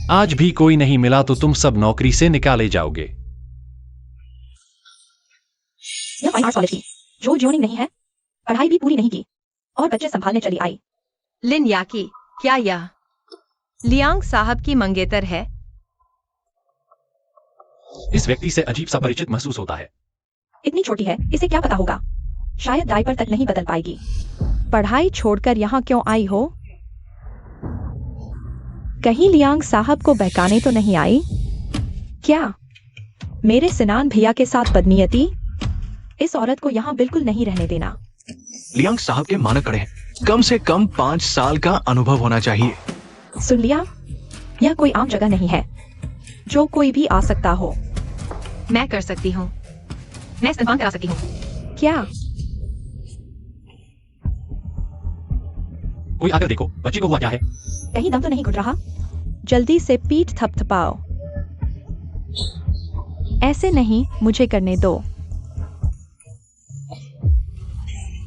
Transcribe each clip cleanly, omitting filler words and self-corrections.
आज भी कोई नहीं मिला तो तुम सब नौकरी से निकाले जाओगे। यह फाइन आर्ट्स कॉलेज की जो ज्योनिंग नहीं है, पढ़ाई भी पूरी नहीं की और बच्चे संभालने चली आई। लिन याकी, क्या यह लियांग साहब की मंगेतर है? इस व्यक्ति से अजीब सा परिचित महसूस होता है। इतनी छोटी है, इसे क्या पता होगा। शायद डायपर तक नहीं बदल पाएगी। पढ़ाई छोड़कर यहाँ क्यों आई हो? कहीं लियांग साहब को बहकाने तो नहीं आई? क्या मेरे सिनान भैया के साथ बदनीयती? इस औरत को यहाँ बिल्कुल नहीं रहने देना। लियांग साहब के मानक कड़े हैं, कम से कम 5 साल का अनुभव होना चाहिए। सुन लिया, यह कोई आम जगह नहीं है जो कोई भी आ सकता हो। मैं कर सकती हूँ, मैं स्तनपान करा सकती हूँ। क्या? कोई आकर देखो, बच्चे को हुआ क्या है? कहीं दम तो नहीं घुट रहा? जल्दी से पीठ थपथपाओ। ऐसे नहीं, मुझे करने दो।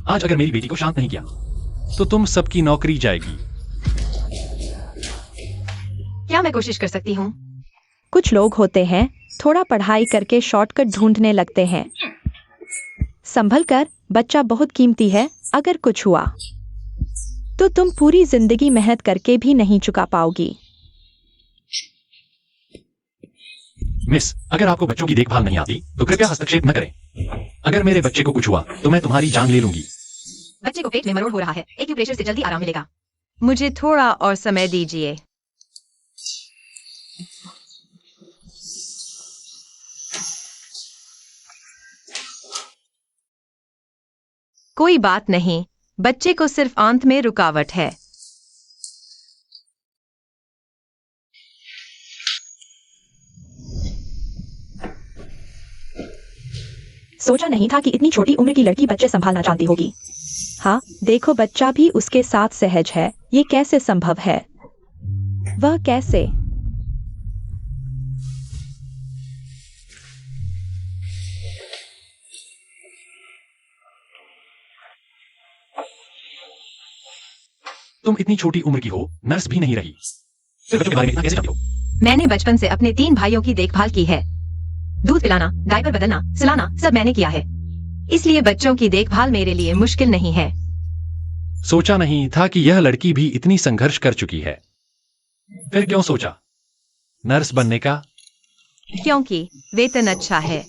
आज अगर मेरी बेटी को शांत नहीं किया तो तुम सबकी नौकरी जाएगी। क्या मैं कोशिश कर सकती हूँ? कुछ लोग होते हैं, थोड़ा पढ़ाई करके शॉर्टकट ढूंढने लगते हैं। संभल कर, बच्चा बहुत कीमती है। अगर कुछ हुआ तो तुम पूरी जिंदगी मेहनत करके भी नहीं चुका पाओगी। मिस, अगर आपको बच्चों की देखभाल नहीं आती तो कृपया हस्तक्षेप न करें। अगर मेरे बच्चे को कुछ हुआ तो मैं तुम्हारी जान ले लूंगी। बच्चे को पेट में मरोड़ हो रहा है, एक्यूप्रेशर से जल्दी आराम मिलेगा। मुझे थोड़ा और समय दीजिए। कोई बात नहीं, बच्चे को सिर्फ आंत में रुकावट है। सोचा नहीं था कि इतनी छोटी उम्र की लड़की बच्चे संभालना जानती होगी। हाँ, देखो बच्चा भी उसके साथ सहज है। ये कैसे संभव है? वह कैसे? तुम इतनी छोटी उम्र की हो, नर्स भी नहीं रही, फिर बच्चों के बारे में इतना कैसे जानती हो? मैंने बचपन से अपने 3 भाइयों की देखभाल की है। दूध पिलाना, डायपर बदलना, सिलाना, सब मैंने किया है। इसलिए बच्चों की देखभाल मेरे लिए मुश्किल नहीं है। सोचा नहीं था कि यह लड़की भी इतनी संघर्ष कर चुकी है। फिर क्यों सोचा नर्स बनने का? क्योंकि वेतन अच्छा है।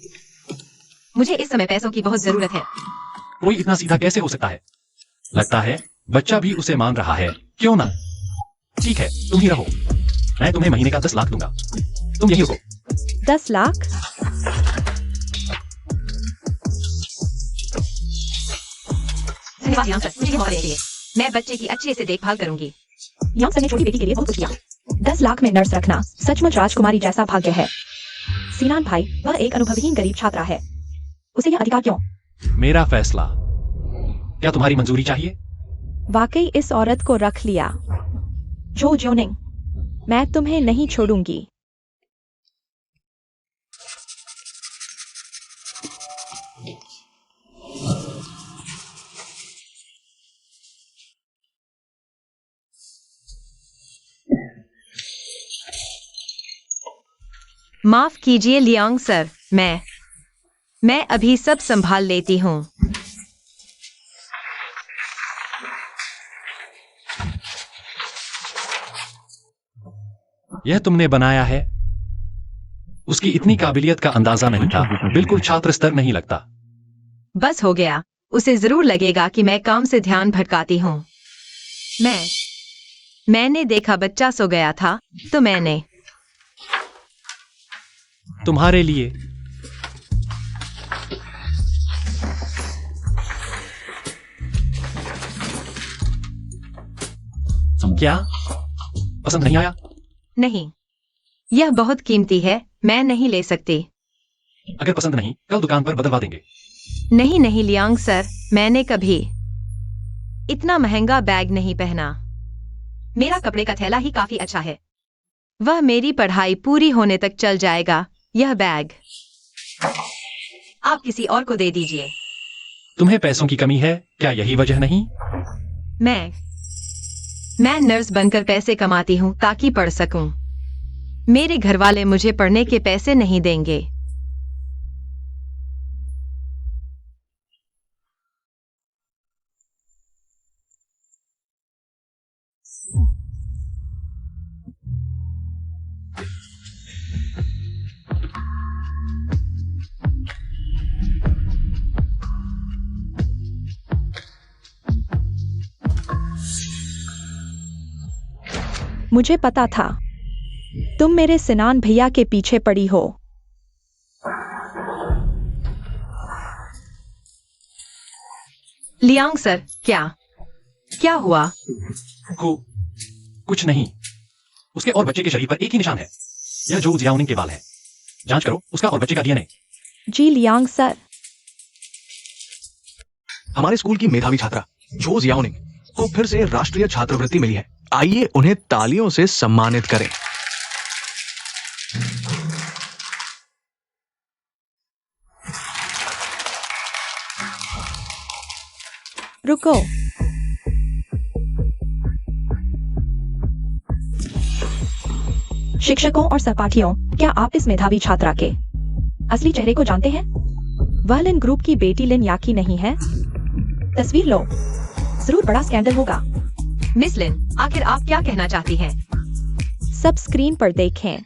मुझे इस समय पैसों की बहुत जरूरत है। कोई इतना सीधा कैसे हो सकता है? लगता है बच्चा भी उसे मान रहा है। क्यों ना? ठीक है, तुम ही रहो। मैं तुम्हें महीने का 10 लाख दूंगा। तुम यही रुको। 10 लाख? धन्यवाद यांग सर, मुझे ये मौका देने के लिए। मैं बच्चे की अच्छे से देखभाल करूंगी। यांग सर ने छोटी बेटी के लिए बहुत कुछ किया। 10 लाख में नर्स रखना सचमुच राजकुमारी जैसा भाग्य है। सीनान भाई, वह एक अनुभवहीन गरीब छात्रा है। उसे यह अधिकार क्यों? मेरा फैसला। क्या तुम्हारी मंजूरी चाहिए? वाकई इस औरत को रख लिया। जो ज्योनिंग, मैं तुम्हें नहीं छोड़ूंगी। माफ कीजिए लियांग सर, मैं अभी सब संभाल लेती हूँ। यह तुमने बनाया है? उसकी इतनी काबिलियत का अंदाजा नहीं था। बिल्कुल छात्र स्तर नहीं लगता। बस हो गया। उसे जरूर लगेगा कि मैं काम से ध्यान भटकाती हूँ। मैंने देखा बच्चा सो गया था तो मैंने तुम्हारे लिए क्या पसंद नहीं आया? नहीं, यह बहुत कीमती है, मैं नहीं ले सकती। अगर पसंद नहीं, कल दुकान पर बदलवा देंगे। नहीं लियांग सर, मैंने कभी इतना महंगा बैग नहीं पहना। मेरा कपड़े का थैला ही काफी अच्छा है। वह मेरी पढ़ाई पूरी होने तक चल जाएगा। यह बैग आप किसी और को दे दीजिए। तुम्हें पैसों की कमी है क्या? यही वजह नहीं? मैं नर्स बनकर पैसे कमाती हूँ ताकि पढ़ सकूं। मेरे घर वाले मुझे पढ़ने के पैसे नहीं देंगे। मुझे पता था तुम मेरे सिनान भैया के पीछे पड़ी हो। लियांग सर, क्या हुआ? कुछ नहीं। उसके और बच्चे के शरीर पर एक ही निशान है। यह जो जियाओनिंग के बाल है। जांच करो उसका और बच्चे का डीएनए। जी लियांग सर। हमारे स्कूल की मेधावी छात्रा जो जियाओनिंग को फिर से राष्ट्रीय छात्रवृत्ति मिली है। आइए उन्हें तालियों से सम्मानित करें। रुको, शिक्षकों और सहपाठियों, क्या आप इस मेधावी छात्रा के असली चेहरे को जानते हैं? वह लिन ग्रुप की बेटी लिन याकी नहीं है? तस्वीर लो, जरूर बड़ा स्कैंडल होगा। मिस लिन, आखिर आप क्या कहना चाहती हैं? सब स्क्रीन पर देखें।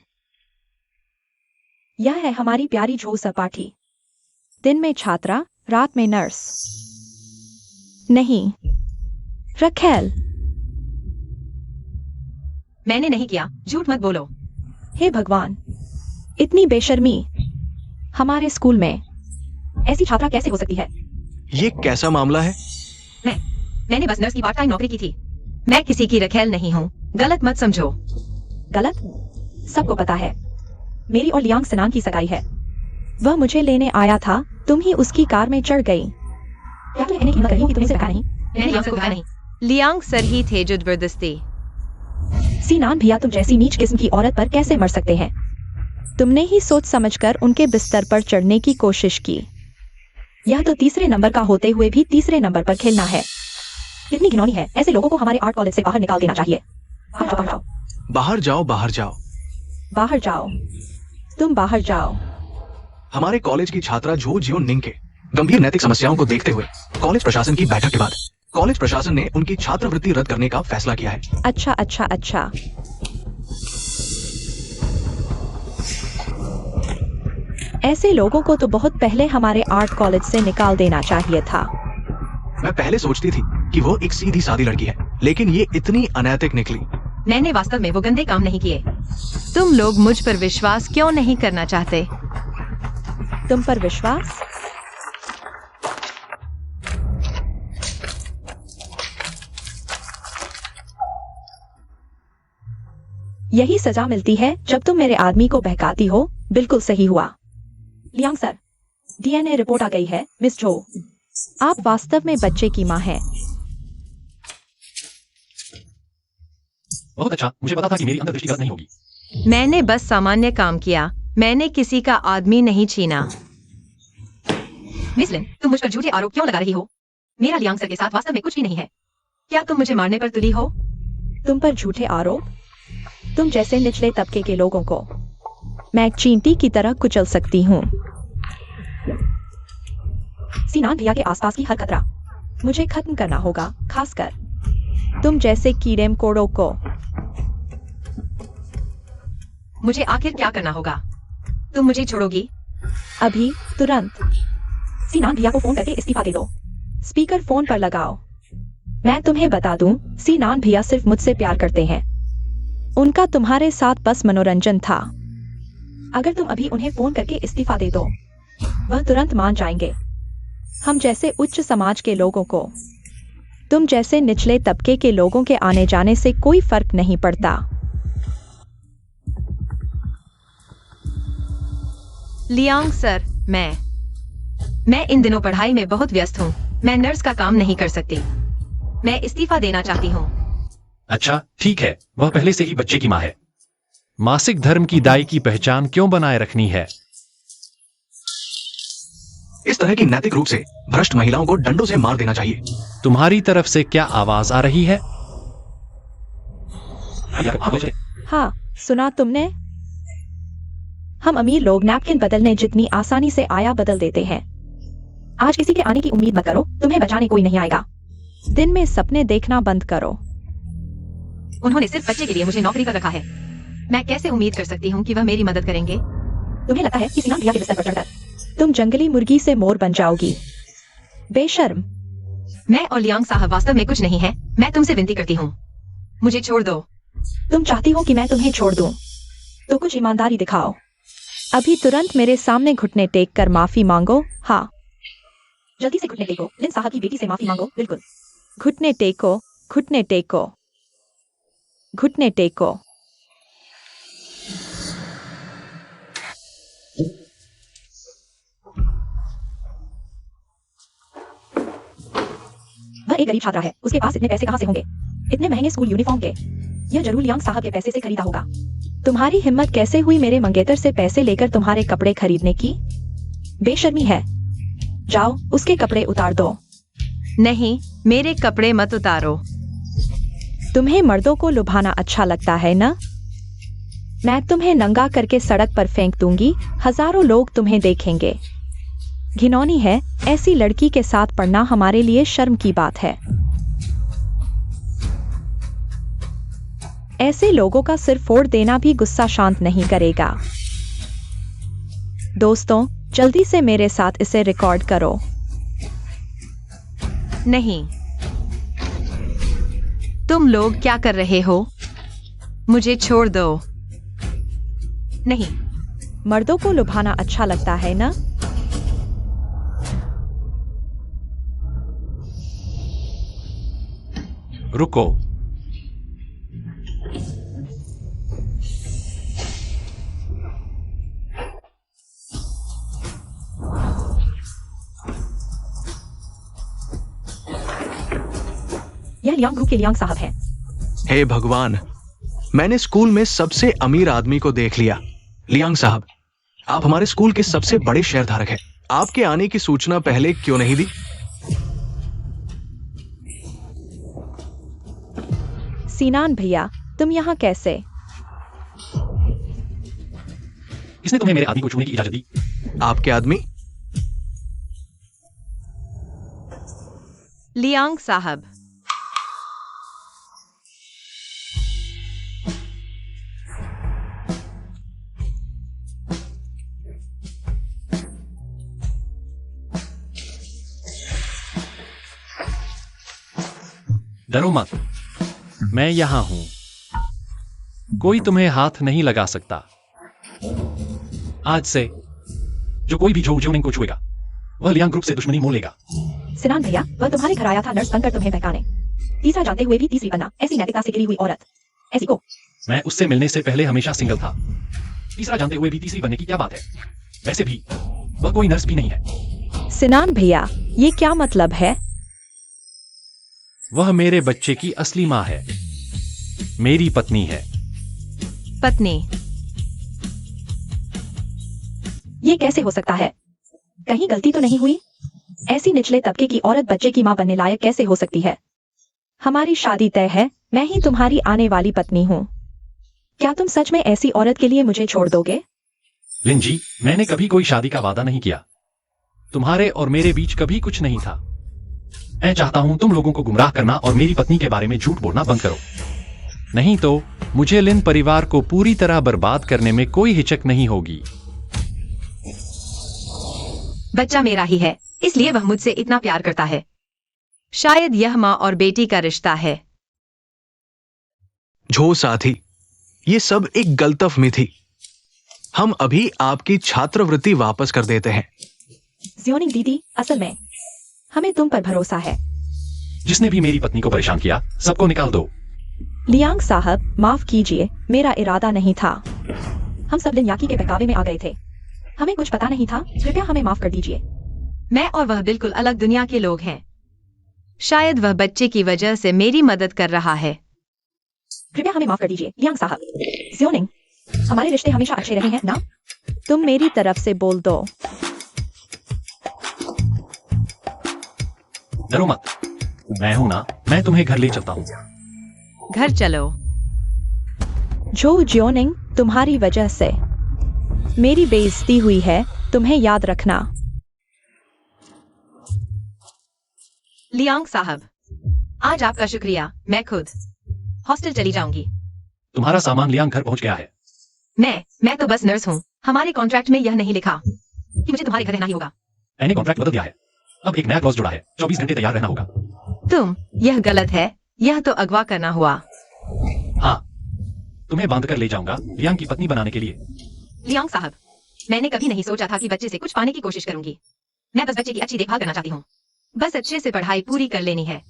यह है हमारी प्यारी जो सहपाठी। दिन में छात्रा, रात में नर्स। नहीं, रखेल। मैंने नहीं किया, झूठ मत बोलो। हे भगवान, इतनी बेशर्मी हमारे स्कूल में ऐसी छात्रा कैसे हो सकती है? ये कैसा मामला है? मैंने बस नर्स की पार्ट टाइम नौकरी की थी। मैं किसी की रखेल नहीं हूँ, गलत मत समझो। गलत? सबको पता है, मेरी और लियांग सिनान की सगाई है। वह मुझे लेने आया था, तुम ही उसकी कार में चढ़ गई। क्या तुम कहने की हिम्मत रही हो कि तुम्हें से कहा नहीं? मैंने लियांग को कहा नहीं। लियांग सर ही थे जो जबरदस्ती। सिनान भैया, तुम जैसी नीच किस्म की औरत पर कैसे मर सकते हैं? तुमने ही सोच समझकर उनके बिस्तर पर चढ़ने की कोशिश की। यह तो तीसरे नंबर का होते हुए भी तीसरे नंबर पर खेलना है। कितनी घिनौनी है। ऐसे लोगों को हमारे आर्ट कॉलेज से बाहर निकाल देना चाहिए। बाहर जाओ, बाहर जाओ, बाहर जाओ, बाहर जाओ, तुम बाहर जाओ। हमारे कॉलेज की छात्रा जो जियो निंग के गंभीर नैतिक समस्याओं को देखते हुए कॉलेज प्रशासन की बैठक के बाद कॉलेज प्रशासन ने उनकी छात्रवृत्ति रद्द करने का फैसला किया है। अच्छा अच्छा अच्छा। ऐसे लोगों को तो बहुत पहले हमारे आर्ट कॉलेज से निकाल देना चाहिए था। मैं पहले सोचती थी कि वो एक सीधी सादी लड़की है, लेकिन ये इतनी अनैतिक निकली। मैंने वास्तव में वो गंदे काम नहीं किए। तुम लोग मुझ पर विश्वास क्यों नहीं करना चाहते? तुम पर विश्वास? यही सजा मिलती है जब तुम मेरे आदमी को बहकाती हो। बिल्कुल सही हुआ। लियांग सर, डीएनए रिपोर्ट आ गई है। मिस जो, आप वास्तव में बच्चे की मां हैं। बहुत अच्छा, मुझे पता था कि मेरी अंतर्दृष्टि गलत नहीं होगी। मैंने बस सामान्य काम किया, मैंने किसी का आदमी नहीं छीना। मिस लिन, तुम मुझ पर झूठे आरोप क्यों लगा रही हो? मेरा लियांग सर के साथ वास्तव में कुछ भी नहीं है। क्या तुम मुझे मारने पर तुली हो? तुम पर झूठे आरोप? तुम जैसे निचले तबके के लोगों को मैं एक चींटी की तरह कुचल सकती हूँ। सिनान भैया के आसपास की हर खतरा मुझे खत्म करना होगा, खासकर तुम जैसे कीड़े मकोड़ों को। मुझे आखिर क्या करना होगा? तुम मुझे छोड़ोगी? अभी, तुरंत। सिनान भैया को फोन करके इस्तीफा दे दो। स्पीकर फोन पर लगाओ। मैं तुम्हें बता दूं, सिनान भैया सिर्फ मुझसे प्यार करते हैं। उनका तुम्हारे साथ बस मनोरंजन था। अगर तुम अभी उन्हें फोन करके इस्तीफा दे दो, वह तुरंत मान जाएंगे। हम जैसे उच्च समाज के लोगों को तुम जैसे निचले तबके के लोगों के आने जाने से कोई फर्क नहीं पड़ता। लियांग सर, मैं इन दिनों पढ़ाई में बहुत व्यस्त हूँ। मैं नर्स का काम नहीं कर सकती। मैं इस्तीफा देना चाहती हूँ। अच्छा, ठीक है। वह पहले से ही बच्चे की माँ है। मासिक धर्म की दाई की पहचान क्यों बनाए रखनी है? इस तरह की नैतिक रूप से भ्रष्ट महिलाओं को डंडों से मार देना चाहिए। तुम्हारी तरफ से क्या आवाज आ रही है? हाँ, सुना तुमने? हम अमीर लोग नैपकिन बदलने जितनी आसानी से आया बदल देते हैं। आज किसी के आने की उम्मीद मत करो, तुम्हें बचाने कोई नहीं आएगा। दिन में सपने देखना बंद करो। उन्होंने सिर्फ बच्चे के लिए मुझे नौकरी पर रखा है। मैं कैसे उम्मीद कर सकती हूँ कि वह मेरी मदद करेंगे? तुम्हें लगता है कि सिनान भैया के बिस्तर पर चढ़कर तुम जंगली मुर्गी से मोर बन जाओगी। बेशर्म। मैं और लियांग साहब वास्तव में कुछ नहीं है। मैं तुमसे विनती करती हूँ, मुझे छोड़ दो। तुम चाहती हो कि मैं तुम्हें छोड़ दूं? तो कुछ ईमानदारी दिखाओ। अभी तुरंत मेरे सामने घुटने टेक कर माफी मांगो। हाँ, जल्दी से घुटने टेको, लिन साहब की बेटी से माफी मांगो। बिल्कुल। घुटने टेको, घुटने टेको, घुटने टेको। वह एक गरीब छात्रा है, उसके पास इतने पैसे कहाँ से होंगे? इतने महंगे स्कूल यूनिफॉर्म के। यह जरूर लियांग साहब के पैसे से खरीदा होगा। तुम्हारी हिम्मत कैसे हुई मेरे मंगेतर से पैसे लेकर तुम्हारे कपड़े खरीदने की? बेशर्मी है। जाओ, उसके कपड़े उतार दो। नहीं, मेरे कपड़े मत उतारो। तुम्हें मर्दों को लुभाना अच्छा लगता है ना? मैं तुम्हें नंगा करके सड़क पर फेंक दूंगी, हजारों लोग तुम्हें देखेंगे। घिनौनी है, ऐसी लड़की के साथ पढ़ना हमारे लिए शर्म की बात है। ऐसे लोगों का सिर फोड़ देना भी गुस्सा शांत नहीं करेगा। दोस्तों, जल्दी से मेरे साथ इसे रिकॉर्ड करो। नहीं, तुम लोग क्या कर रहे हो? मुझे छोड़ दो। नहीं। मर्दों को लुभाना अच्छा लगता है ना? रुको। यह लियांग ग्रुप के लियांग साहब हैं। हे भगवान, मैंने स्कूल में सबसे अमीर आदमी को देख लिया। लियांग साहब, आप हमारे स्कूल के सबसे बड़े शेयरधारक हैं। आपके आने की सूचना पहले क्यों नहीं दी? सीनान भैया, तुम यहाँ कैसे? इसने तुम्हें मेरे आदमी को छूने की इजाजत दी? आपके आदमी? लियांग साहब, डरो मत, मैं यहां हूं। कोई तुम्हें हाथ नहीं लगा सकता। आज से जो कोई भी जो जियोनिंग को छुएगा, वह लियांग ग्रुप से दुश्मनी मोल लेगा। सिनान भैया, वह तुम्हारे घर आया था नर्स बनकर तुम्हें बहकाने। तीसरा जानते हुए भी तीसरी बनना, ऐसी नैतिकता से गिरी हुई औरत, ऐसी को। मैं उससे मिलने से पहले हमेशा सिंगल था। तीसरा जानते हुए भी तीसरी बनने की क्या बात है? वैसे भी वह कोई नर्स भी नहीं है। सिनान भैया, ये क्या मतलब है? वह मेरे बच्चे की असली माँ है, मेरी पत्नी है। पत्नी? ये कैसे हो सकता है? कहीं गलती तो नहीं हुई? ऐसी निचले तबके की औरत बच्चे की मां बनने लायक कैसे हो सकती है? हमारी शादी तय है, मैं ही तुम्हारी आने वाली पत्नी हूँ। क्या तुम सच में ऐसी औरत के लिए मुझे छोड़ दोगे? लिन जी, मैंने कभी कोई शादी का वादा नहीं किया। तुम्हारे और मेरे बीच कभी कुछ नहीं था। मैं चाहता हूं तुम लोगों को गुमराह करना और मेरी पत्नी के बारे में झूठ बोलना बंद करो। नहीं तो मुझे लिन परिवार को पूरी तरह बर्बाद करने में कोई हिचक नहीं होगी। बच्चा मेरा ही है, इसलिए वह मुझसे इतना प्यार करता है। शायद यह माँ और बेटी का रिश्ता है। झो साथी, ये सब एक गलतफहमी थी। हम अभी आपकी छात्रवृत्ति वापस कर देते हैं। जियोनिंग दीदी, असल में हमें तुम पर भरोसा है। जिसने भी मेरी पत्नी को परेशान किया, सबको निकाल दो। लियांग साहब, माफ कीजिए, मेरा इरादा नहीं था। हम सब दिन याकी के बहकावे में आ गए थे। हमें कुछ पता नहीं था, कृपया हमें माफ कर दीजिए। मैं और वह बिल्कुल अलग दुनिया के लोग हैं। शायद वह बच्चे की वजह से मेरी मदद कर रहा है। कृपया हमें माफ कर दीजिए लियांग साहब। जियोनिंग, हमारे रिश्ते हमेशा अच्छे रहे हैं ना? तुम मेरी तरफ से बोल दो। डरो मत, मैं हूं ना, मैं तुम्हें घर ले चलता हूं। घर चलो। जो जियोनिंग, तुम्हारी वजह से मेरी बेइज्जती हुई है, तुम्हें याद रखना। लियांग साहब, आज आपका शुक्रिया, मैं खुद हॉस्टल चली जाऊंगी। तुम्हारा सामान लियांग घर पहुंच गया है। मैं तो बस नर्स हूँ। हमारे कॉन्ट्रैक्ट में यह नहीं लिखा कि मुझे तुम्हारे घर रहना ही होगा। मैंने कॉन्ट्रैक्ट बदल दिया है। अब एक नया क्लॉज जुड़ा है, 24 घंटे तैयार रहना होगा। यह गलत है, यह तो अगवा करना हुआ। हाँ, तुम्हें बांध कर ले जाऊंगा लियांग की पत्नी बनाने के लिए। लियांग साहब, मैंने कभी नहीं सोचा था कि बच्चे से कुछ पाने की कोशिश करूंगी। मैं बस बच्चे की अच्छी देखभाल करना चाहती हूँ। बस अच्छे से पढ़ाई पूरी कर लेनी है।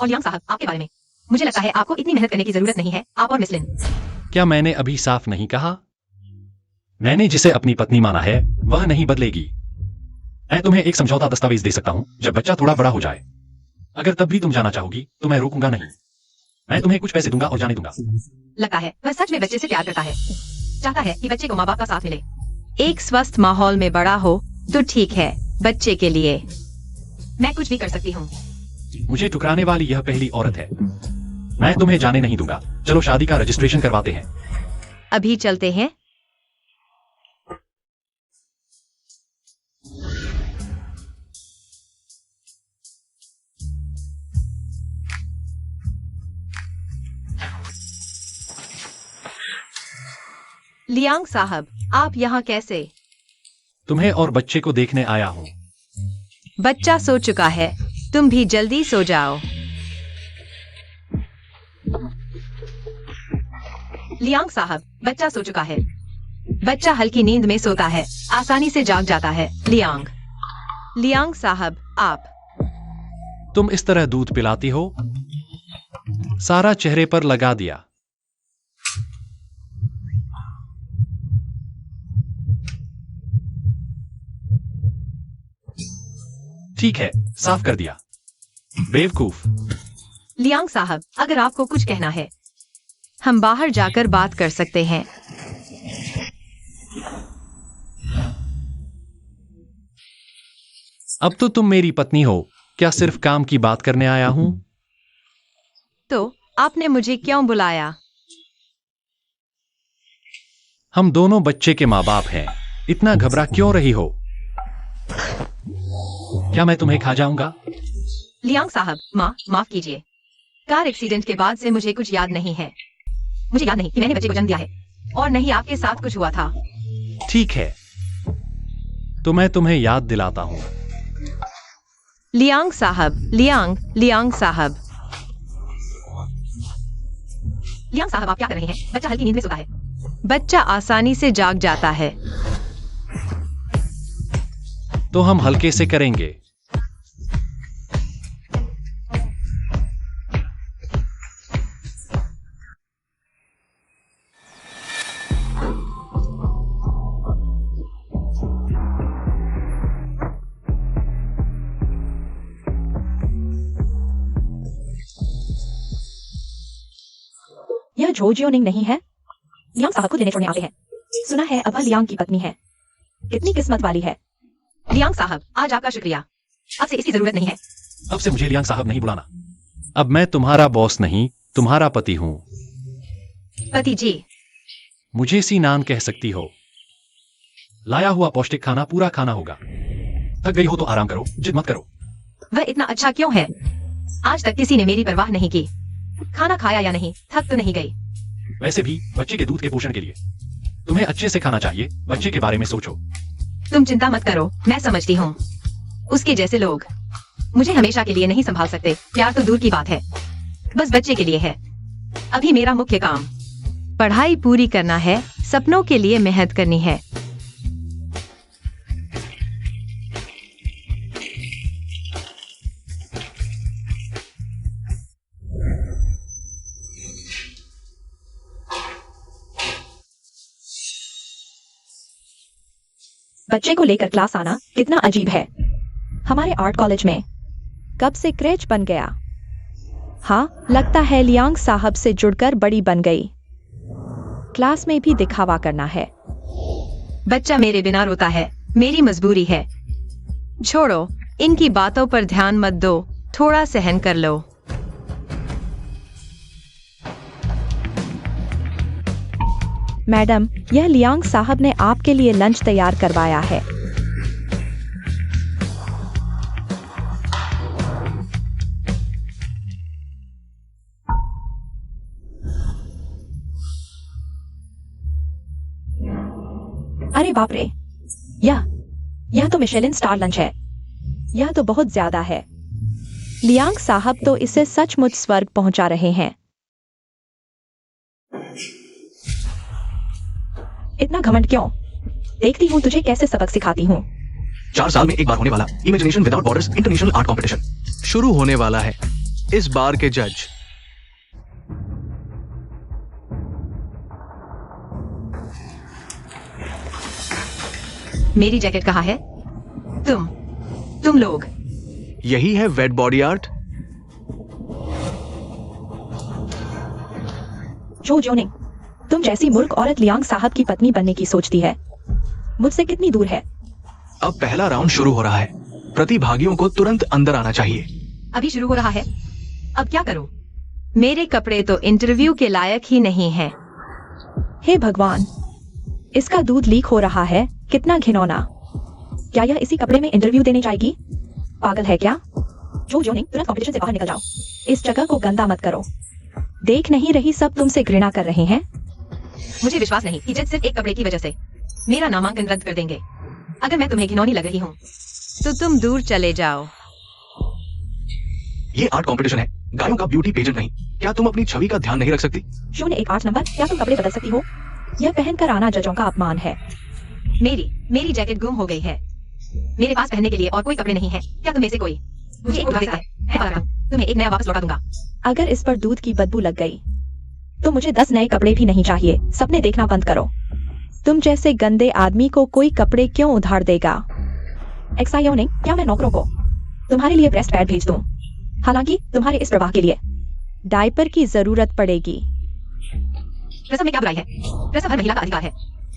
और लियांग साहब, आपके बारे में मुझे लगता है आपको इतनी मेहनत करने की जरूरत नहीं है। आप और मिस लिन। क्या मैंने अभी साफ नहीं कहा? मैंने जिसे अपनी पत्नी माना है वह नहीं बदलेगी। मैं तुम्हें एक समझौता दस्तावेज दे सकता हूं जब बच्चा थोड़ा बड़ा हो जाए। अगर तब भी तुम जाना चाहोगी तो मैं रोकूंगा नहीं। मैं तुम्हें कुछ पैसे दूंगा और जाने दूंगा। लगता है वह सच में बच्चे से प्यार करता है। चाहता है कि बच्चे को माँ बाप का साथ मिले। एक स्वस्थ माहौल में बड़ा हो तो ठीक है। बच्चे के लिए मैं कुछ भी कर सकती हूँ। मुझे ठुकराने वाली यह पहली औरत है। मैं तुम्हें जाने नहीं दूंगा। चलो शादी का रजिस्ट्रेशन करवाते हैं। अभी चलते हैं। लियांग साहब, आप यहाँ कैसे? तुम्हें और बच्चे को देखने आया हूँ। बच्चा सो चुका है, तुम भी जल्दी सो जाओ। लियांग साहब, बच्चा सो चुका है। बच्चा हल्की नींद में सोता है, आसानी से जाग जाता है। लियांग साहब, आप तुम इस तरह दूध पिलाती हो? सारा चेहरे पर लगा दिया। ठीक है, साफ कर दिया। बेवकूफ। लियांग साहब, अगर आपको कुछ कहना है हम बाहर जाकर बात कर सकते हैं। अब तो तुम मेरी पत्नी हो, क्या सिर्फ काम की बात करने आया हूं? तो आपने मुझे क्यों बुलाया? हम दोनों बच्चे के माँ बाप हैं। इतना घबरा क्यों रही हो? क्या मैं तुम्हें खा जाऊंगा? लियांग साहब, माफ कीजिए। कार एक्सीडेंट के बाद से मुझे कुछ याद नहीं है। मुझे याद नहीं कि मैंने बच्चे को जन्म दिया है और नहीं आपके साथ कुछ हुआ था। ठीक है, तो मैं तुम्हें याद दिलाता हूं। लियांग साहब, लियांग साहब। लियांग साहब, आप क्या कर रहे हैं? बच्चा हल्की नींद में सोता है। बच्चा आसानी से जाग जाता है। तो हम हल्के से करेंगे। यह झो जियोनिंग नहीं है। लियांग साहब को लेने छोड़ने आते हैं। सुना है अब वह लियांग की पत्नी है। कितनी किस्मत वाली है। लियांग साहब, आज आपका शुक्रिया। अब से इसकी जरूरत नहीं है। अब से मुझे लियांग साहब नहीं बुलाना। अब मैं तुम्हारा बॉस नहीं, तुम्हारा पति हूं। पति जी। मुझे सीनान कह सकती हो। लाया हुआ पौष्टिक खाना पूरा खाना होगा। थक गई हो तो आराम करो, जिद मत करो। वह इतना अच्छा क्यों है? आज तक किसी ने मेरी परवाह नहीं की। खाना खाया या नहीं, थक तो नहीं गई। वैसे भी बच्चे के दूध के पोषण के लिए तुम्हें अच्छे से खाना चाहिए। बच्चे के बारे में सोचो। तुम चिंता मत करो, मैं समझती हूँ। उसके जैसे लोग मुझे हमेशा के लिए नहीं संभाल सकते। प्यार तो दूर की बात है, बस बच्चे के लिए है। अभी मेरा मुख्य काम पढ़ाई पूरी करना है, सपनों के लिए मेहनत करनी है। बच्चे को लेकर क्लास आना कितना अजीब है। हमारे आर्ट कॉलेज में कब से क्रेच बन गया। हाँ, लगता है लियांग साहब से जुड़कर बड़ी बन गई। क्लास में भी दिखावा करना है। बच्चा मेरे बिना रोता है, मेरी मजबूरी है। छोड़ो, इनकी बातों पर ध्यान मत दो, थोड़ा सहन कर लो। मैडम, यह लियांग साहब ने आपके लिए लंच तैयार करवाया है। अरे बाप रे, यह तो मिशेलिन स्टार लंच है। यह तो बहुत ज्यादा है। लियांग साहब तो इसे सचमुच स्वर्ग पहुंचा रहे हैं। इतना घमंड क्यों? देखती हूँ तुझे कैसे सबक सिखाती हूँ। 4 साल में एक बार होने वाला imagination without borders international art competition शुरू होने वाला है। इस बार के जज मेरी जैकेट कहाँ है? तुम लोग। यही है वेट बॉडी आर्ट। जो जोनिंग, तुम जैसी मूर्ख औरत लियांग साहब की पत्नी बनने की सोचती है, मुझसे कितनी दूर है? अब पहला राउंड शुरू हो रहा है। प्रतिभागियों को तुरंत अंदर आना चाहिए। अभी शुरू हो रहा है। अब क्या करूं? मेरे कपड़े तो इंटरव्यू के लायक ही नहीं हैं। हे भगवान, इसका दूध लीक हो रहा है। कितना घिनौना। क्या यह इसी कपड़े में इंटरव्यू देने जाएगी? पागल है क्या? जो जोनिंग, तुरंत कंपटीशन से बाहर निकल जाओ। इस जगह को गंदा मत करो। देख नहीं रही सब तुमसे घृणा कर रहे हैं? मुझे विश्वास नहीं कि जज सिर्फ एक कपड़े की वजह से मेरा नामांकन रद्द कर देंगे। अगर मैं तुम्हें घिनौनी लग रही हूँ तो तुम दूर चले जाओ। ये आर्ट कंपटीशन है, गायों का ब्यूटी पेजेंट नहीं। क्या तुम अपनी छवि का ध्यान नहीं रख सकती? 018 नंबर, क्या तुम कपड़े बदल सकती हो? यह पहनकर आना जजों का अपमान है। मेरी जैकेट गुम हो गई है। मेरे पास पहनने के लिए और कोई कपड़े नहीं है। क्या तुम में से कोई मुझे एक देता है? मैं बताता हूं, तुम्हें एक नया वापस लौटा दूंगा। अगर इस पर दूध की बदबू लग गई तो मुझे 10 नए कपड़े भी नहीं चाहिए। सपने देखना बंद करो। तुम जैसे गंदे आदमी को कोई कपड़े क्यों उधार देगा? एक्सायोनिंग, क्या मैं नौकरों को तुम्हारे लिए ब्रेस्ट पैड भेज दूं? हालांकि तुम्हारे इस प्रवाह के लिए डायपर की जरूरत पड़ेगी। प्रसव में क्या बुराई है? प्रसव हर महिला का अधिकार है।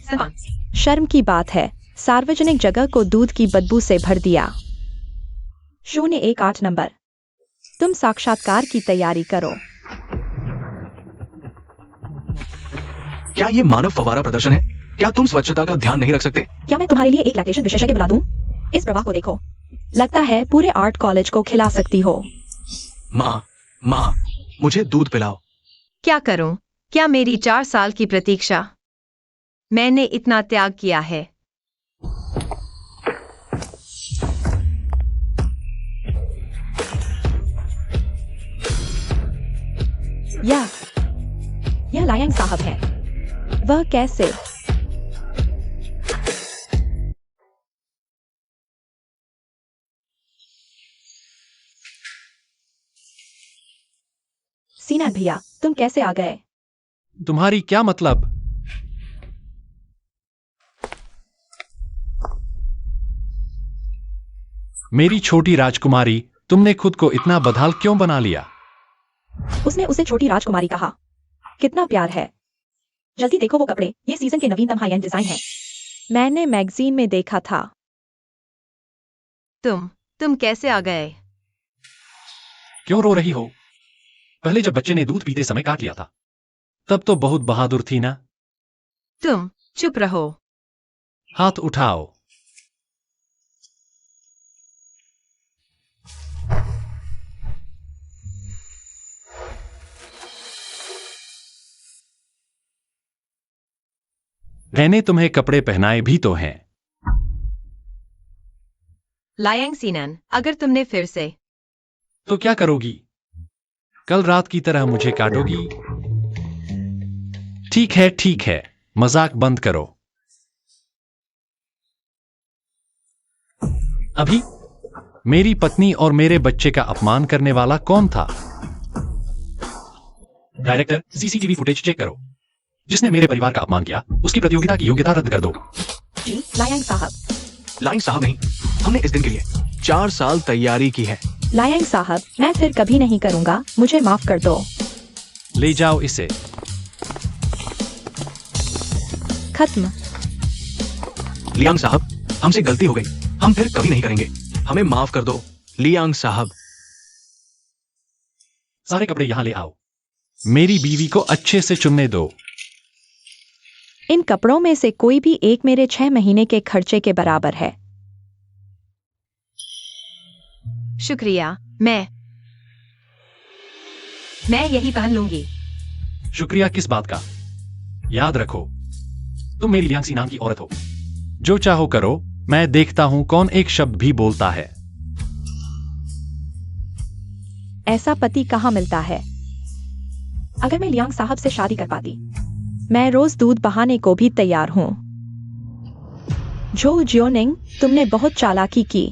सलमान, शर्म की बात है, सार्वजनिक जगह को दूध की बदबू से भर दिया। 018 नंबर, तुम साक्षात्कार की तैयारी करो। क्या ये मानव फव्वारा प्रदर्शन है? क्या तुम स्वच्छता का ध्यान नहीं रख सकते? क्या मैं तुम्हारे लिए एक लैक्टेशन विशेषज्ञ बुला दूं? इस प्रवाह को देखो। लगता है पूरे आर्ट कॉलेज को खिला सकती हो। माँ, मुझे दूध पिलाओ। क्या करूं? क्या मेरी 4 साल की प्रतीक्षा? मैंने इतना त्याग किया है। यह लायंग साहब है। वह कैसे? सीनान भैया, तुम कैसे आ गए? तुम्हारी क्या मतलब? मेरी छोटी राजकुमारी, तुमने खुद को इतना बदहाल क्यों बना लिया? उसने उसे छोटी राजकुमारी कहा। कितना प्यार है। जल्दी देखो वो कपड़े, ये सीजन के नवीनतम हाई एंड डिजाइन है। मैंने मैगजीन में देखा था। तुम कैसे आ गए? क्यों रो रही हो? पहले जब बच्चे ने दूध पीते समय काट लिया था तब तो बहुत बहादुर थी ना? तुम चुप रहो। हाथ उठाओ। मैंने तुम्हें कपड़े पहनाए भी तो हैं। लायंग सीनन, अगर तुमने फिर से तो क्या करोगी? कल रात की तरह मुझे काटोगी? ठीक है, मजाक बंद करो। अभी मेरी पत्नी और मेरे बच्चे का अपमान करने वाला कौन था? डायरेक्टर, सीसीटीवी फुटेज चेक करो। जिसने मेरे परिवार का अपमान किया उसकी प्रतियोगिता की योग्यता रद्द कर दो। जी, लायंग साहब। लाइन साहब नहीं, हमने इस दिन के लिए 4 साल तैयारी की है। लायंग साहब, मैं फिर कभी नहीं करूंगा। मुझे माफ कर दो। ले जाओ इसे। खत्म। लियांग साहब, हमसे गलती हो गई। हम फिर कभी नहीं करेंगे। हमें माफ कर दो। लियांग साहब। सारे कपड़े यहां ले आओ। मेरी बीवी को अच्छे से चुनने दो। इन कपड़ों में से कोई भी एक मेरे 6 महीने के खर्चे के बराबर है। शुक्रिया, मैं यही पहन लूंगी। शुक्रिया किस बात का? याद रखो, तुम मेरी लियांग सी नाम की औरत हो। जो चाहो करो, मैं देखता हूं कौन एक शब्द भी बोलता है। ऐसा पति कहाँ मिलता है? अगर मैं लियांग साहब से शादी कर पाती, मैं रोज दूध बहाने को भी तैयार हूँ। जो जियोनिंग, तुमने बहुत चालाकी की।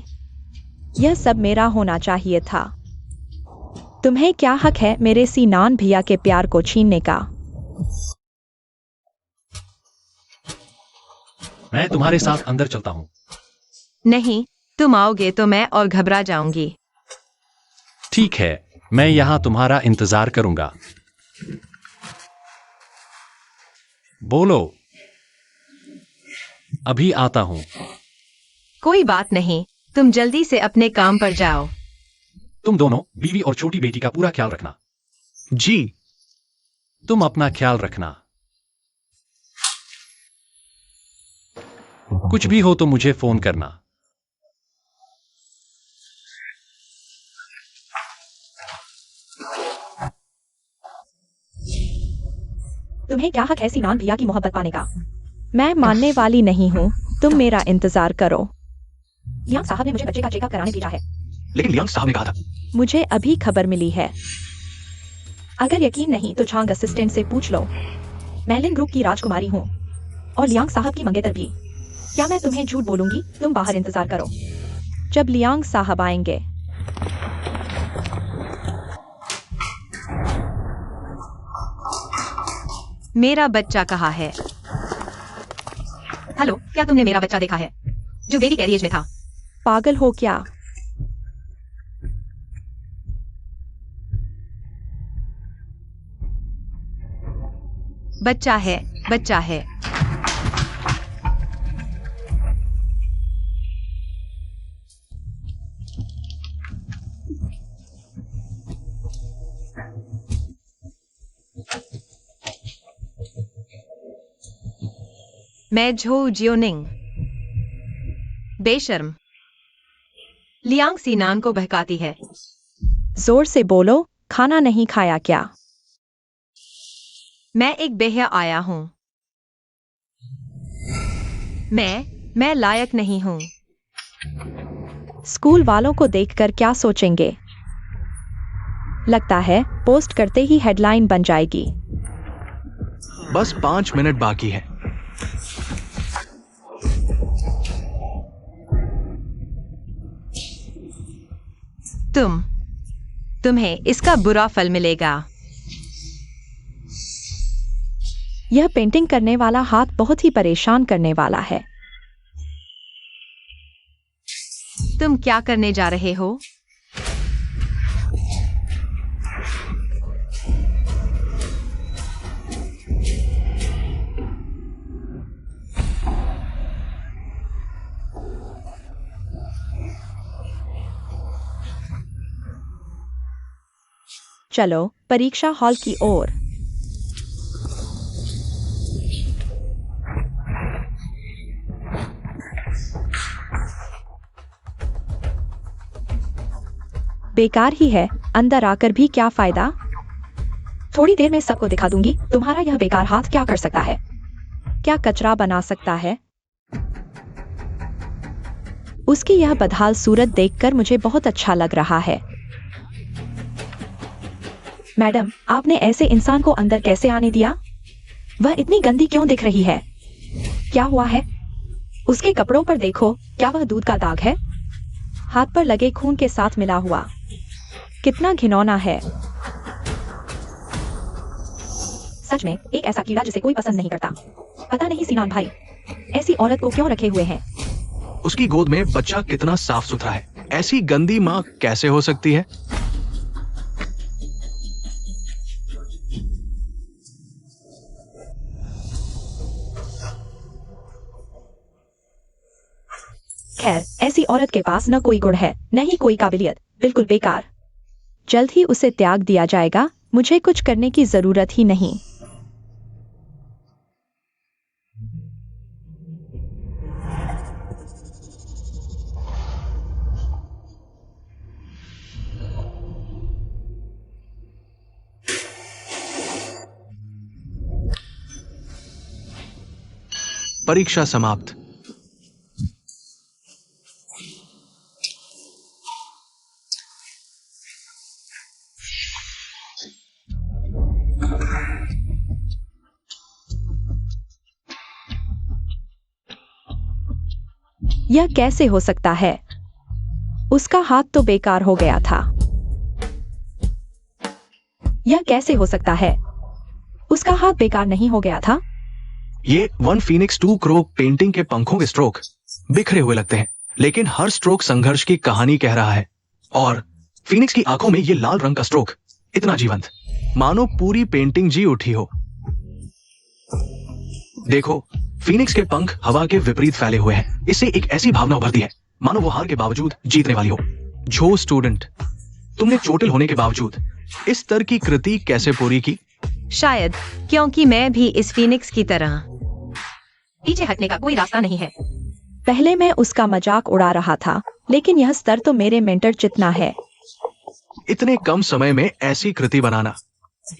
यह सब मेरा होना चाहिए था। तुम्हें क्या हक है मेरे सीनान भैया के प्यार को छीनने का? मैं तुम्हारे साथ अंदर चलता हूं। नहीं, तुम आओगे तो मैं और घबरा जाऊंगी। ठीक है, मैं यहां तुम्हारा इंतजार करूंगा। बोलो। अभी आता हूं। कोई बात नहीं, तुम जल्दी से अपने काम पर जाओ। तुम दोनों बीवी और छोटी बेटी का पूरा ख्याल रखना। जी। तुम अपना ख्याल रखना। कुछ भी हो तो मुझे फोन करना। तुम्हें क्या हक है सीनान भैया की मोहब्बत पाने का? मैं मानने वाली नहीं हूँ। तुम मेरा इंतजार करो। लियांग साहब ने मुझे बच्चे का चेकअप कराने भेजा है। लेकिन लियांग साहब ने कहा था। मुझे अभी खबर मिली है। अगर यकीन नहीं तो झांग असिस्टेंट से पूछ लो। मैं लिन ग्रुप की राजकुमारी हूँ और लियांग साहब की मंगेतर भी। क्या मैं तुम्हें झूठ बोलूंगी? तुम बाहर इंतजार करो। जब लियांग साहब आएंगे। मेरा बच्चा कहाँ है? हेलो, क्या तुमने मेरा बच्चा देखा है जो बेबी कैरियज में था? पागल हो क्या? बच्चा है, बच्चा है। मैं झो जियोनिंग। बेशर्म। लियांग सीनान को बहकाती है। जोर से बोलो, खाना नहीं खाया क्या? मैं एक बेहया आया हूं। मैं लायक नहीं हूं। स्कूल वालों को देखकर क्या सोचेंगे? लगता है पोस्ट करते ही हेडलाइन बन जाएगी। बस 5 मिनट बाकी है। तुम्हें इसका बुरा फल मिलेगा। यह पेंटिंग करने वाला हाथ बहुत ही परेशान करने वाला है। तुम क्या करने जा रहे हो? चलो परीक्षा हॉल की ओर। बेकार ही है, अंदर आकर भी क्या फायदा? थोड़ी देर में सबको दिखा दूंगी तुम्हारा यह बेकार हाथ क्या कर सकता है। क्या कचरा बना सकता है? उसकी यह बदहाल सूरत देखकर मुझे बहुत अच्छा लग रहा है। मैडम, आपने ऐसे इंसान को अंदर कैसे आने दिया? वह इतनी गंदी क्यों दिख रही है? क्या हुआ है? उसके कपड़ों पर देखो, क्या वह दूध का दाग है? हाथ पर लगे खून के साथ मिला हुआ। कितना घिनौना है। सच में एक ऐसा कीड़ा जिसे कोई पसंद नहीं करता। पता नहीं सीनान भाई ऐसी औरत को क्यों रखे हुए हैं। उसकी गोद में बच्चा कितना साफ सुथरा है। ऐसी गंदी माँ कैसे हो सकती है? खैर, ऐसी औरत के पास न कोई गुण है न ही कोई काबिलियत। बिल्कुल बेकार। जल्द ही उसे त्याग दिया जाएगा। मुझे कुछ करने की जरूरत ही नहीं। परीक्षा समाप्त। यह कैसे हो सकता है? उसका हाथ तो बेकार हो गया था। यह कैसे हो सकता है? उसका हाथ बेकार नहीं हो गया था। ये वन फीनिक्स 2 क्रो पेंटिंग के पंखों के स्ट्रोक बिखरे हुए लगते हैं, लेकिन हर स्ट्रोक संघर्ष की कहानी कह रहा है। और फीनिक्स की आंखों में ये लाल रंग का स्ट्रोक इतना जीवंत, मानो पूरी पेंटिंग जी उठी हो। देखो, फीनिक्स के पंख हवा के विपरीत फैले हुए हैं। इससे एक ऐसी भावना उभरती है मानो वो हार के बावजूद जीतने वाली हो। जो स्टूडेंट, तुमने चोटिल होने के बावजूद इस स्तर की कृति कैसे पूरी की? शायद क्योंकि मैं भी इस फीनिक्स की तरह पीछे हटने का कोई रास्ता नहीं है। पहले मैं उसका मजाक उड़ा रहा था, लेकिन यह स्तर तो मेरे मेंटर जितना है। इतने कम समय में ऐसी कृति बनाना,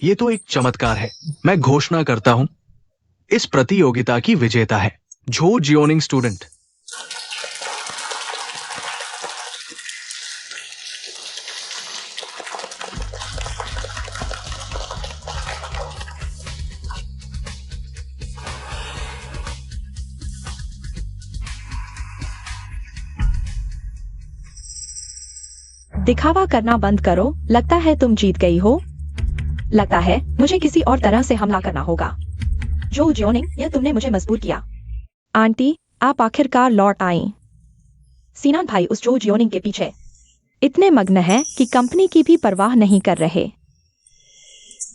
ये तो एक चमत्कार है। मैं घोषणा करता हूं, इस प्रतियोगिता की विजेता है झो जियोनिंग स्टूडेंट। दिखावा करना बंद करो। लगता है तुम जीत गई हो। लगता है मुझे किसी और तरह से हमला करना होगा। जो जियोनिंग, यह तुमने मुझे मजबूर किया। आंटी, आप आखिरकार लौट आई। सीनान भाई उस जो जियोनिंग के पीछे इतने मग्न हैं कि कंपनी की भी परवाह नहीं कर रहे।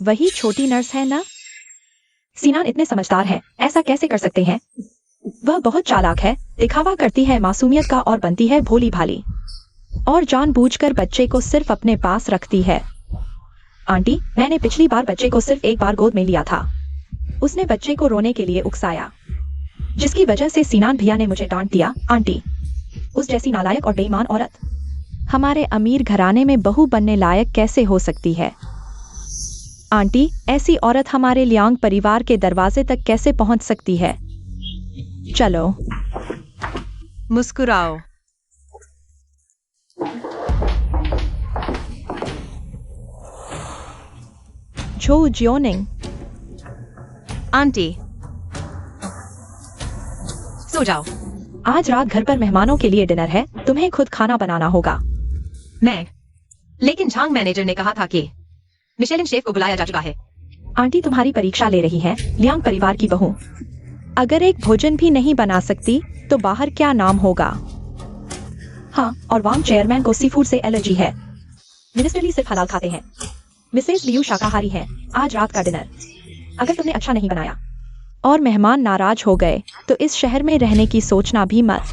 वही छोटी नर्स है ना? सीनान इतने समझदार हैं, ऐसा कैसे कर सकते हैं? वह बहुत चालाक है, दिखावा करती है मासूमियत का और बनती है भोली भाली, और जानबूझकर बच्चे को सिर्फ अपने पास रखती है। आंटी, मैंने पिछली बार बच्चे को सिर्फ एक बार गोद में लिया था। उसने बच्चे को रोने के लिए उकसाया, जिसकी वजह से सीनान भैया ने मुझे डांट दिया। आंटी, उस जैसी नालायक और बेईमान औरत हमारे अमीर घराने में बहू बनने लायक कैसे हो सकती है? आंटी, ऐसी औरत हमारे लियांग परिवार के दरवाजे तक कैसे पहुंच सकती है? चलो, मुस्कुराओ। झो जियोनिंग। आंटी, सो जाओ। आज रात घर पर मेहमानों के लिए डिनर है, तुम्हें खुद खाना बनाना होगा। लेकिन झांग मैनेजर ने कहा था कि मिशेलिन शेफ को बुलाया जा चुका है। आंटी तुम्हारी परीक्षा ले रही है, लियांग परिवार की बहू। अगर एक भोजन भी नहीं बना सकती तो बाहर क्या नाम होगा? हाँ, और वांग चेयरमैन को सी फूड से एलर्जी है। मिनिस्टर ली सिर्फ हलाल खाते हैं। मिसेस लियू शाकाहारी है। आज रात का डिनर अगर तुमने अच्छा नहीं बनाया और मेहमान नाराज हो गए तो इस शहर में रहने की सोचना भी मत।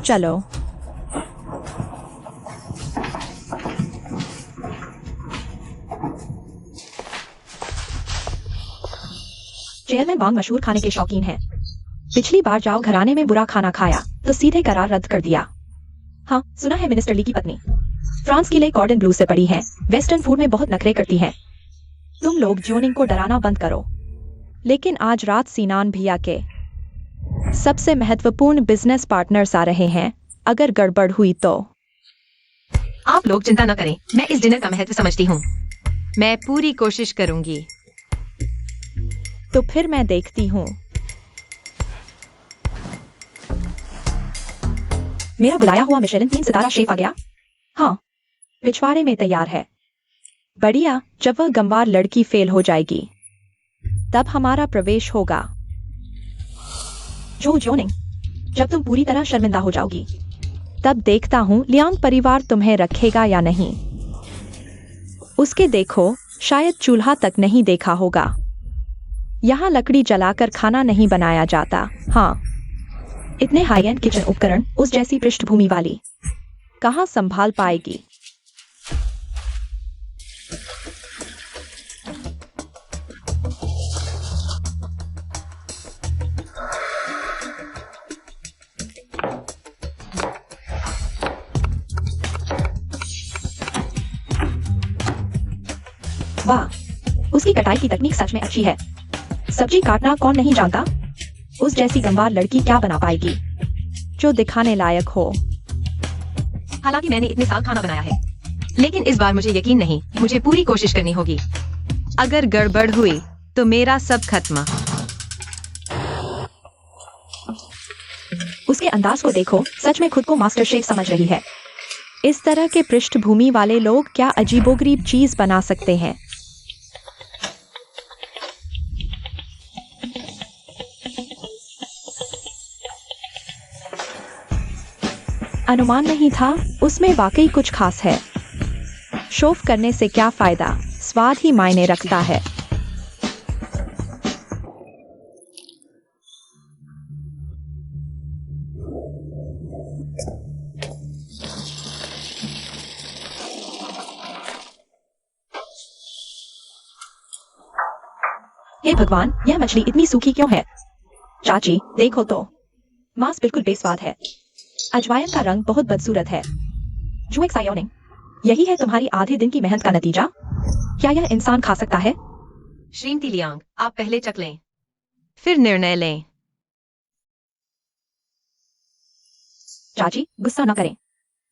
चलो। चेयरमैन वांग मशहूर खाने के शौकीन हैं। पिछली बार जाओ घराने में बुरा खाना खाया तो सीधे करार रद्द कर दिया। हाँ, सुना है मिनिस्टर ली की पत्नी फ्रांस के लिए कॉर्डन ब्लू से पड़ी है। वेस्टर्न फूड में बहुत नखरे करती है। तुम लोग जियोनिंग को डराना बंद करो। लेकिन आज रात सीनान भैया के सबसे महत्वपूर्ण बिजनेस पार्टनर्स आ रहे हैं। अगर गड़बड़ हुई तो आप लोग चिंता न करें, मैं इस डिनर का महत्व समझती हूँ। मैं पूरी कोशिश करूंगी। तो फिर मैं देखती हूँ। मेरा बुलाया हुआ मिशेलिन 3 सितारा शेफ आ गया। हाँ, पिछवाड़े में तैयार है। बढ़िया, जब वह गंवार लड़की फेल हो जाएगी तब हमारा प्रवेश होगा। जो जियोनिंग, जब तुम पूरी तरह शर्मिंदा हो जाओगी तब देखता हूँ लियांग परिवार तुम्हें रखेगा या नहीं। उसके देखो, शायद चूल्हा तक नहीं देखा होगा। यहाँ लकड़ी जलाकर खाना नहीं बनाया जाता। हाँ, इतने हाई एंड किचन उपकरण उस जैसी पृष्ठभूमि वाली कहाँ संभाल पाएगी? वाह, उसकी कटाई की तकनीक सच में अच्छी है। सब्जी काटना कौन नहीं जानता। उस जैसी गंवार लड़की क्या बना पाएगी जो दिखाने लायक हो। हालांकि मैंने इतने साल खाना बनाया है, लेकिन इस बार मुझे यकीन नहीं। मुझे पूरी कोशिश करनी होगी। अगर गड़बड़ हुई तो मेरा सब खत्म। उसके अंदाज को देखो, सच में खुद को मास्टर शेफ समझ रही है। इस तरह के पृष्ठभूमि वाले लोग क्या अजीबोगरीब चीज बना सकते हैं। अनुमान नहीं था, उसमें वाकई कुछ खास है। शोफ करने से क्या फायदा, स्वाद ही मायने रखता है। हे भगवान, यह मछली इतनी सूखी क्यों है? चाची, देखो तो, मांस बिल्कुल बेस्वाद है। अजवाइन का रंग बहुत बदसूरत है। जुएक सायोनिंग, यही है तुम्हारी आधे दिन की मेहनत का नतीजा? क्या यह इंसान खा सकता है? श्रीमती लियांग, आप पहले चख लें, फिर निर्णय लें। चाची, गुस्सा न करें,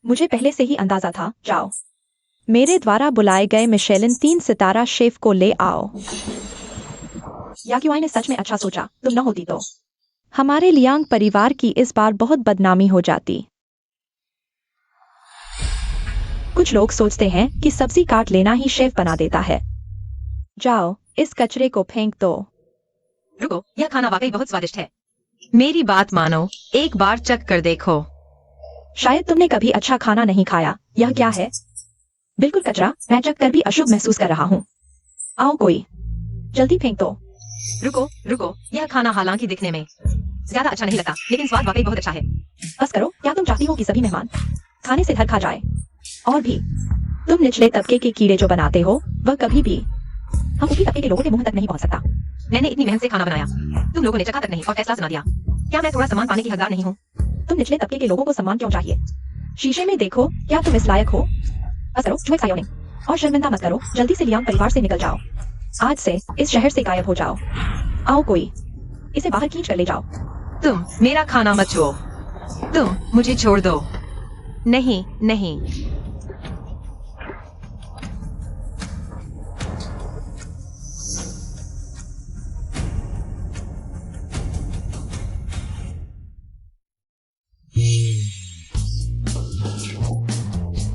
मुझे पहले से ही अंदाजा था। जाओ। मेरे द्वारा बुलाए गए मिशेलिन 3 सितारा शेफ को ले आओ। याक्युआई ने सच में अच्छा सोचा, तुम न होती तो। हमारे लियांग परिवार की इस बार बहुत बदनामी हो जाती। कुछ लोग सोचते हैं कि सब्जी काट लेना ही शेफ बना देता है। जाओ, इस कचरे को फेंक दो। रुको, यह खाना वाकई बहुत स्वादिष्ट है। मेरी बात मानो, एक बार चख कर देखो। शायद तुमने कभी अच्छा खाना नहीं खाया। यह क्या है? बिल्कुल कचरा। मैं चख कर भी अशुभ महसूस कर रहा हूँ। आओ कोई, जल्दी फेंक दो। रुको, यह खाना हालांकि दिखने में ज्यादा अच्छा नहीं लगता, लेकिन स्वाद वाकई बहुत अच्छा है। बस करो, क्या तुम चाहती हो कि सभी मेहमान खाने से धर खा जाए? और भी, तुम निचले तबके के कीड़े जो बनाते हो, वह कभी भी हम ऊपरी तबके के लोगों के मुंह तक नहीं पहुंच सकता। मैंने इतनी मेहनत से खाना बनाया, तुम लोगों ने चखा तक नहीं और फैसला सुना दिया। क्या मैं थोड़ा सम्मान पाने की हकदार नहीं हूँ? तुम निचले तबके के लोगों को सम्मान क्यों चाहिए? शीशे में देखो, क्या तुम इस लायक हो? बस करो, जुएक सायोनिंग, और शर्मिंदा मत करो। जल्दी से लियांग परिवार से निकल जाओ। आज से इस शहर से गायब हो जाओ। आओ कोई, इसे बाहर खींच कर ले जाओ। तुम मेरा खाना मत छुओ। तुम मुझे छोड़ दो। नहीं, नहीं।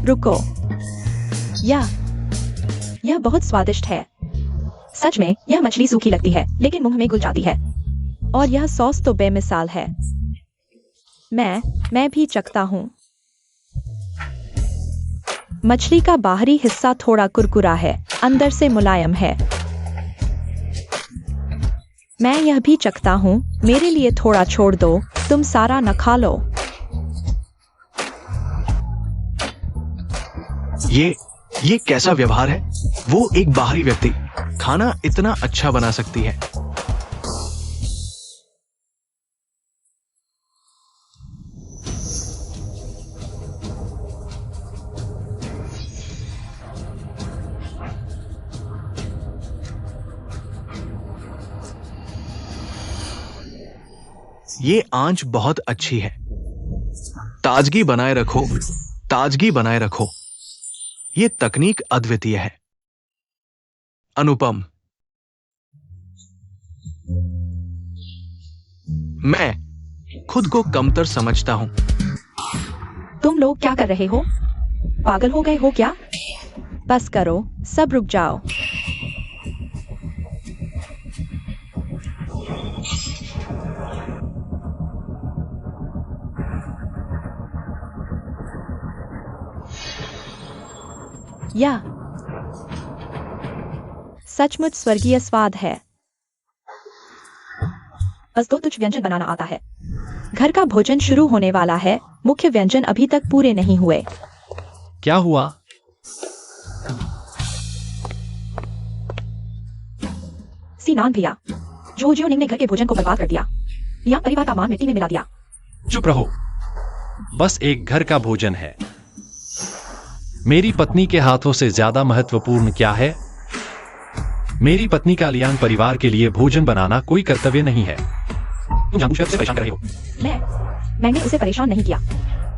रुको, यह बहुत स्वादिष्ट है। सच में यह मछली सूखी लगती है, लेकिन मुंह में घुल जाती है। और यह सॉस तो बेमिसाल है। मैं भी चखता हूँ। मछली का बाहरी हिस्सा थोड़ा कुरकुरा है, अंदर से मुलायम है। मैं यह भी चखता हूँ। मेरे लिए थोड़ा छोड़ दो, तुम सारा न खा लो। ये कैसा व्यवहार है? वो एक बाहरी व्यक्ति खाना इतना अच्छा बना सकती है। ये आंच बहुत अच्छी है। ताजगी बनाए रखो, ताजगी बनाए रखो। ये तकनीक अद्वितीय है, अनुपम। मैं खुद को कमतर समझता हूं। तुम लोग क्या कर रहे हो? पागल हो गए हो क्या? बस करो, सब रुक जाओ। या सचमुच स्वर्गीय स्वाद है। बस दो तुझ व्यंजन बनाना आता है। घर का भोजन शुरू होने वाला है। मुख्य व्यंजन अभी तक पूरे नहीं हुए। क्या हुआ? सीनान भैया, जो जियोनिंग ने घर के भोजन को बर्बाद कर दिया। लियांग परिवार का मान मिट्टी में मिला दिया। चुप रहो, बस एक घर का भोजन है। मेरी पत्नी के हाथों से ज्यादा महत्वपूर्ण क्या है? मेरी पत्नी का लियांग परिवार के लिए भोजन बनाना कोई कर्तव्य नहीं है। तुम जानबूझकर उसे परेशान कर रहे हो। मैंने उसे परेशान नहीं किया।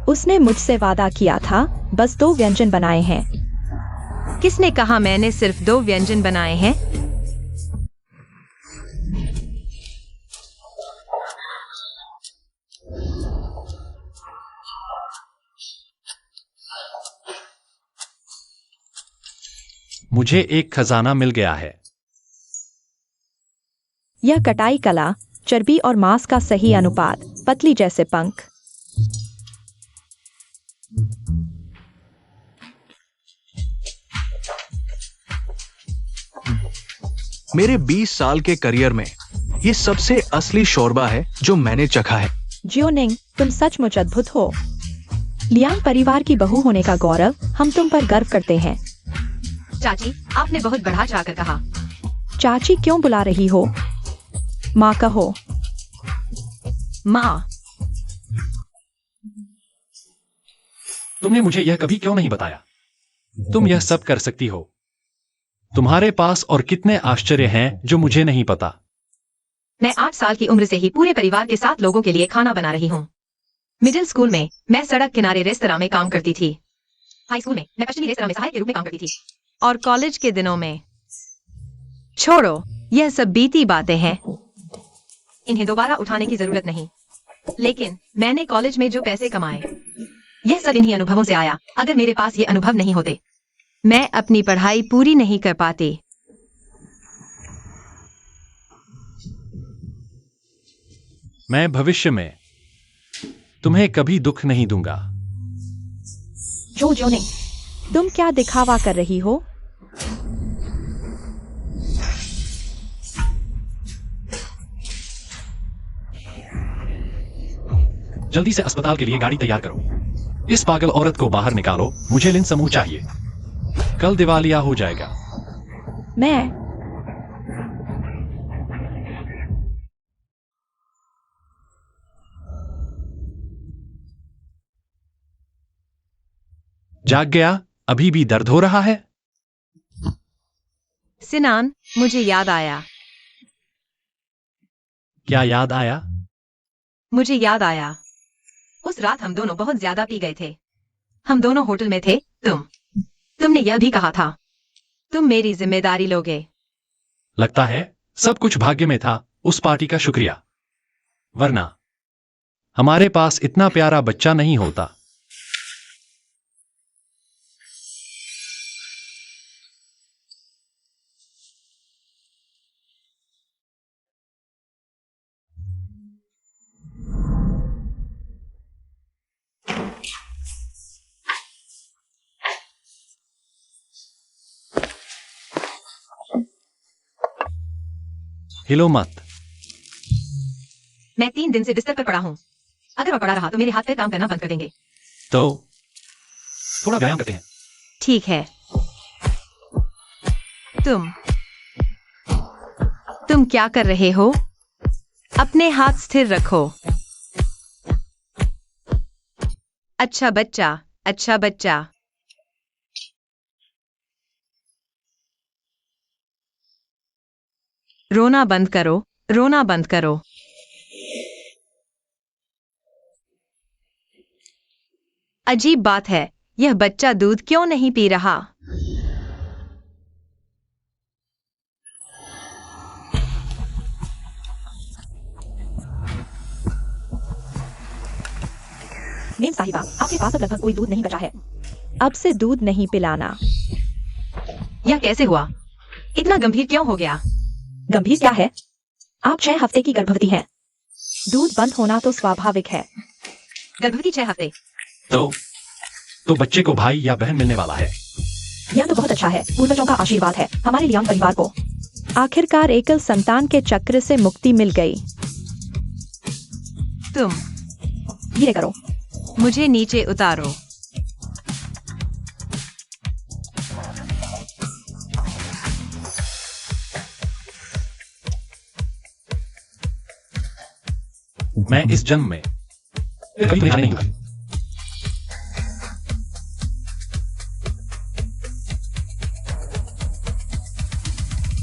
उसने मुझसे वादा किया था, बस 2 व्यंजन बनाए हैं। किसने कहा मैंने सिर्फ 2 व्यंजन बनाए हैं? मुझे एक खजाना मिल गया है। यह कटाई कला, चर्बी और मांस का सही अनुपात, पतली जैसे पंख। मेरे 20 साल के करियर में ये सबसे असली शोरबा है जो मैंने चखा है। जियोनिंग, तुम सचमुच अद्भुत हो। लियांग परिवार की बहू होने का गौरव हम तुम पर गर्व करते हैं। चाची, आपने बहुत बढ़ा चढ़ाकर कहा। चाची क्यों बुला रही हो? माँ कहो। माँ, तुमने मुझे यह कभी क्यों नहीं बताया? तुम यह सब कर सकती हो। तुम्हारे पास और कितने आश्चर्य हैं जो मुझे नहीं पता। मैं 8 साल की उम्र से ही पूरे परिवार के 7 लोगों के लिए खाना बना रही हूँ। मिडिल स्कूल में मैं सड़क किनारे रेस्तरां में काम करती थी। हाई स्कूल में मैं पश्चिमी रेस्तरां में सहायक के रूप में काम करती थी। और कॉलेज के दिनों में, छोड़ो, यह सब बीती बातें हैं। इन्हें दोबारा उठाने की जरूरत नहीं। लेकिन मैंने कॉलेज में जो पैसे कमाए, यह सब इन्हीं अनुभवों से आया। अगर मेरे पास ये अनुभव नहीं होते, मैं अपनी पढ़ाई पूरी नहीं कर पाती। मैं भविष्य में तुम्हें कभी दुख नहीं दूंगा। जियोनिंग, तुम क्या दिखावा कर रही हो? जल्दी से अस्पताल के लिए गाड़ी तैयार करो। इस पागल औरत को बाहर निकालो। मुझे लिन समूह चाहिए। कल दिवालिया हो जाएगा। मैं जाग गया? अभी भी दर्द हो रहा है? सिनान, मुझे याद आया। क्या याद आया? मुझे याद आया। उस रात हम दोनों बहुत ज्यादा पी गए थे। हम दोनों होटल में थे। तुमने यह भी कहा था, तुम मेरी जिम्मेदारी लोगे। लगता है सब कुछ भाग्य में था। उस पार्टी का शुक्रिया, वरना हमारे पास इतना प्यारा बच्चा नहीं होता। हिलो मत। मैं 3 दिन से बिस्तर पर पड़ा हूँ। अगर मैं पड़ा रहा तो मेरे हाथ पैर काम करना बंद कर देंगे। तो थोड़ा व्यायाम करते हैं। ठीक है। तुम क्या कर रहे हो? अपने हाथ स्थिर रखो। अच्छा बच्चा, अच्छा बच्चा। रोना बंद करो, रोना बंद करो। अजीब बात है, यह बच्चा दूध क्यों नहीं पी रहा? मेम साहिबा, आपके पास अब लगभग कोई दूध नहीं बचा है। अब से दूध नहीं पिलाना। यह कैसे हुआ? इतना गंभीर क्यों हो गया? गंभीर क्या है? आप 6 हफ्ते की गर्भवती हैं। दूध बंद होना तो स्वाभाविक है। गर्भवती 6 हफ्ते? तो बच्चे को भाई या बहन मिलने वाला है। यह तो बहुत अच्छा है। पूर्वजों का आशीर्वाद है हमारे लियांग परिवार को। आखिरकार एकल संतान के चक्र से मुक्ति मिल गई। तुम धीरे करो। मुझे नीचे उतारो। मैं इस जन्म में कभी तुम्हें जाने नहीं दूंगा।